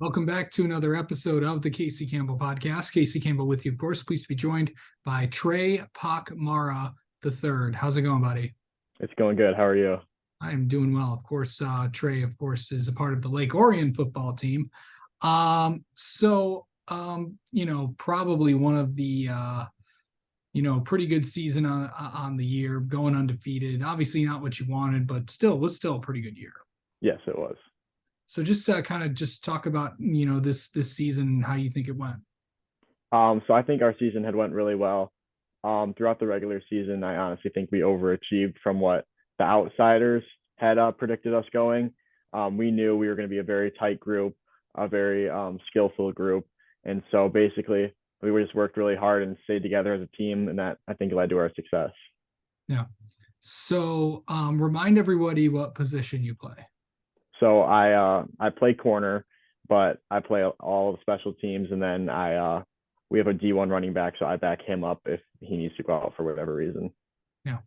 Welcome back to another episode of the Casey Campbell podcast. Casey Campbell with you, of course. Pleased to be joined by Trey Pochmara the third. How's it going, buddy? It's going good. How are you? I am doing well. Of course, Trey, of course, is a part of the Lake Orion football team. Probably one of the pretty good season on the year, going undefeated. Obviously not what you wanted, but was still a pretty good year. Yes, it was. So just kind of just talk about, this season and how you think it went. So I think our season had went really well. Throughout the regular season, I honestly think we overachieved from what the outsiders had predicted us going. We knew we were going to be a very tight group, a very skillful group. And so basically, we just worked really hard and stayed together as a team. And that, I think, led to our success. Yeah. So remind everybody what position you play. So I play corner, but I play all of the special teams. And then we have a D1 running back, so I back him up if he needs to go out for whatever reason. Yeah.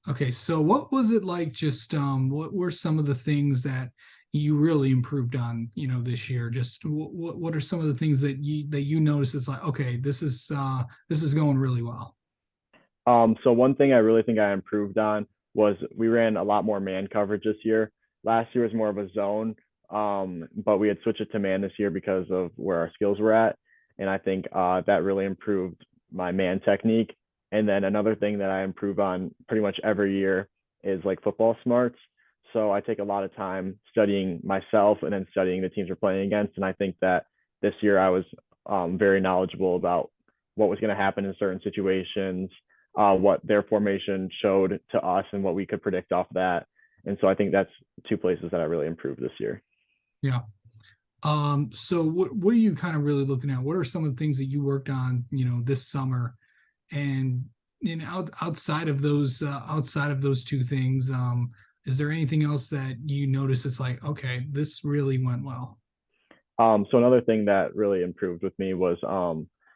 Okay. So what was it like? Just what were some of the things that you really improved on, this year? Just what are some of the things that you notice is like, okay, this is going really well. So one thing I really think I improved on was we ran a lot more man coverage this year. Last year was more of a zone, but we had switched it to man this year because of where our skills were at. And I think that really improved my man technique. And then another thing that I improve on pretty much every year is like football smarts. So I take a lot of time studying myself and then studying the teams we're playing against. And I think that this year I was very knowledgeable about what was going to happen in certain situations, what their formation showed to us and what we could predict off that. And so I think that's two places that I really improved this year. Yeah. So what are you kind of really looking at? What are some of the things that you worked on, this summer? And outside of those two things, is there anything else that you notice it's like, okay, this really went well? So another thing that really improved with me was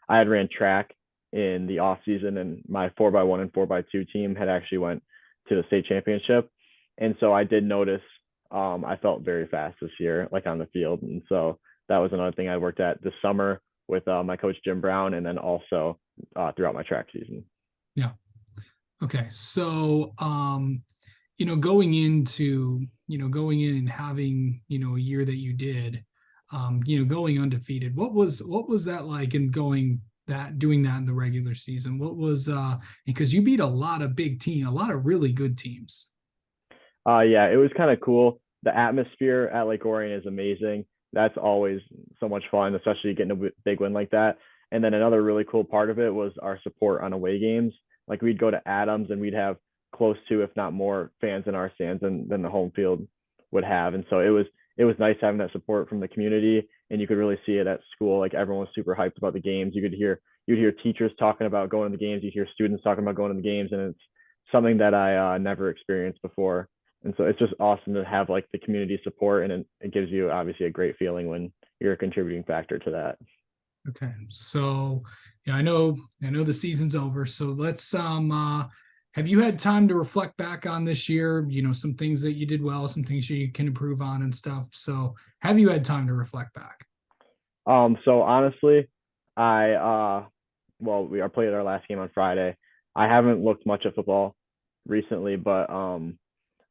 I had ran track in the off season, and my 4x1 and 4x2 team had actually went to the state championship. And so I did notice I felt very fast this year, like on the field. And so that was another thing I worked at this summer with my coach, Jim Brown, and then also throughout my track season. Yeah. Okay. So, going into, going in and having, a year that you did, going undefeated, what was that like, and doing that in the regular season? What was, because you beat a lot of a lot of really good teams. Yeah, it was kind of cool. The atmosphere at Lake Orion is amazing. That's always so much fun, especially getting a big win like that. And then another really cool part of it was our support on away games. Like we'd go to Adams and we'd have close to, if not more, fans in our stands than the home field would have. And so it was nice having that support from the community, and you could really see it at school. Like everyone was super hyped about the games. You'd hear teachers talking about going to the games. You'd hear students talking about going to the games, and it's something that I never experienced before. And so it's just awesome to have like the community support, and it gives you obviously a great feeling when you're a contributing factor to that. Okay. So, I know the season's over. So let's have you had time to reflect back on this year, some things that you did well, some things you can improve on and stuff. So have you had time to reflect back? So honestly, we are playing our last game on Friday. I haven't looked much at football recently, but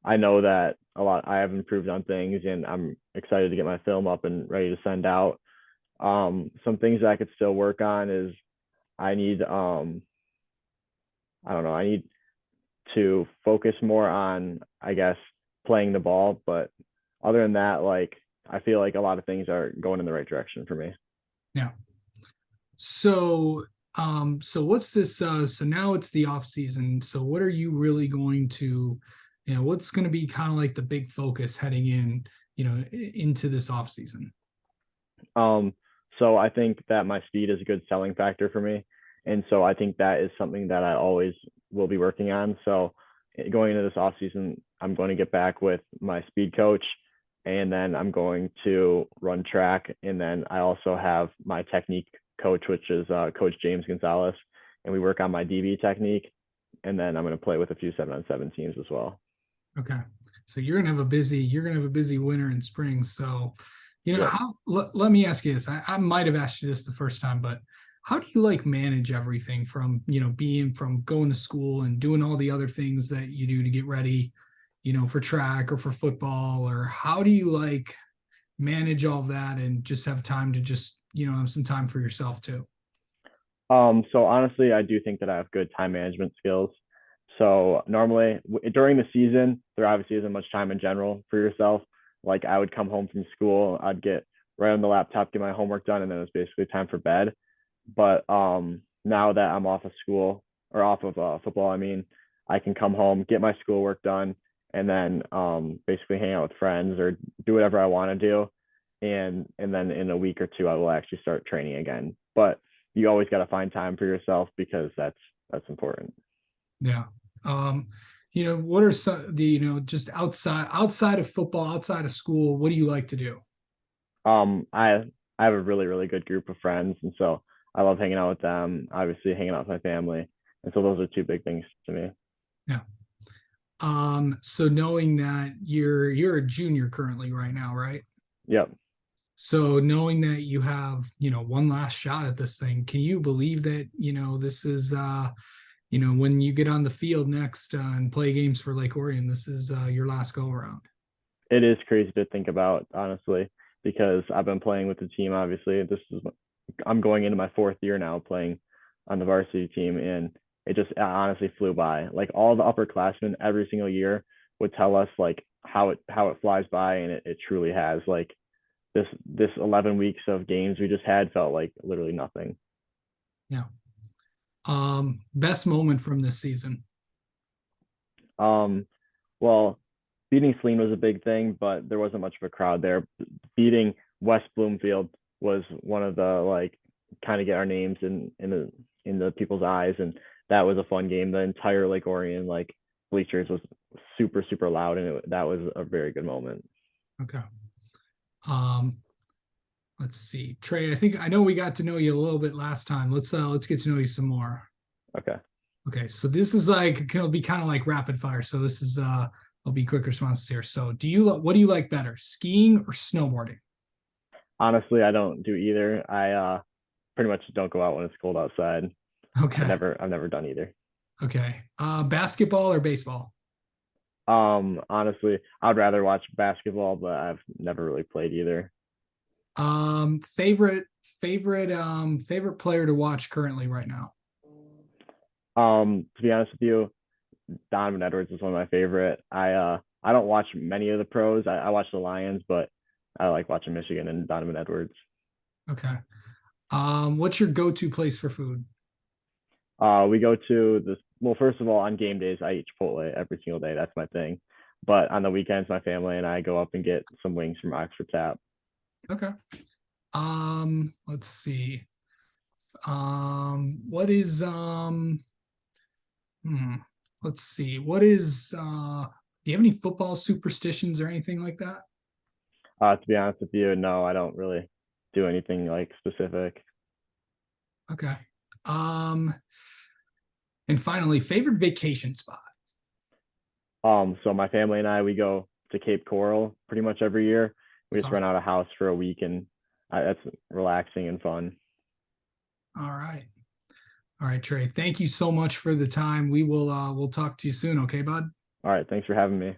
I know that I have improved on things, and I'm excited to get my film up and ready to send out. Some things that I could still work on is I need I don't know, I need to focus more on, I guess, playing the ball. But other than that, like I feel like a lot of things are going in the right direction for me. Yeah. So, so what's this? So now it's the off season. So what are you really going to, what's going to be kind of like the big focus heading in, into this off season? So I think that my speed is a good selling factor for me. And so I think that is something that I always will be working on. So going into this off season, I'm going to get back with my speed coach, and then I'm going to run track. And then I also have my technique coach, which is Coach James Gonzalez, and we work on my DB technique. And then I'm going to play with a few 7-on-7 teams as well. Okay. So you're gonna have a busy winter and spring. So, Yep. Let me ask you this. I might have asked you this the first time, but how do you like manage everything from, being from going to school and doing all the other things that you do to get ready, for track or for football, or how do you like manage all that and just have time to just, have some time for yourself too? So honestly, I do think that I have good time management skills. So normally during the season, there obviously isn't much time in general for yourself. Like I would come home from school, I'd get right on the laptop, get my homework done, and then it's basically time for bed. But now that I'm off of school or off of football, I mean, I can come home, get my schoolwork done, and then basically hang out with friends or do whatever I want to do. And then in a week or two, I will actually start training again. But you always got to find time for yourself because that's important. Yeah. Um, what are some the, just outside of football, outside of school, what do you like to do? I have a really good group of friends, and so I love hanging out with them. Obviously, hanging out with my family, and so those are two big things to me. Yeah. So knowing that you're a junior currently right now, right? Yep, So knowing that you have, one last shot at this thing, can you believe that, this is when you get on the field next and play games for Lake Orion, this is your last go around. it is crazy to think about, honestly, because I've been playing with the team. Obviously, I'm going into my fourth year now playing on the varsity team, and it just honestly flew by. Like all the upperclassmen every single year would tell us like how it flies by, and it truly has. Like this 11 weeks of games we just had felt like literally nothing. Yeah. Best moment from this season. Um, well, beating Saline was a big thing, but there wasn't much of a crowd there. Beating West Bloomfield was one of the like kind of get our names in the people's eyes, and that was a fun game. The entire Lake Orion like bleachers was super loud, and that was a very good moment. Okay. Um, let's see. Trey, I think I know we got to know you a little bit last time. Let's get to know you some more. Okay. Okay, so this is like it'll be kind of like rapid fire. So this is I'll be quick responses here. So what do you like better, skiing or snowboarding? Honestly, I don't do either. I pretty much don't go out when it's cold outside. Okay. I've never done either. Okay. Basketball or baseball? Honestly, I'd rather watch basketball, but I've never really played either. Favorite favorite player to watch currently right now? To be honest with you, Donovan Edwards is one of my favorite. I don't watch many of the pros. I watch the Lions, but I like watching Michigan and Donovan Edwards. Okay. What's your go-to place for food? We go to this. Well, first of all, on game days, I eat Chipotle every single day. That's my thing. But on the weekends, my family and I go up and get some wings from Oxford Tap. Okay. Let's see. What is hmm, let's see. What is do you have any football superstitions or anything like that? To be honest with you, no, I don't really do anything like specific. Okay. Um, and finally, favorite vacation spot. So my family and I, we go to Cape Coral pretty much every year. We That's just rent awesome. out a house for a week, and that's relaxing and fun. All right. All right, Trey. Thank you so much for the time. We'll talk to you soon, okay, bud? All right, thanks for having me.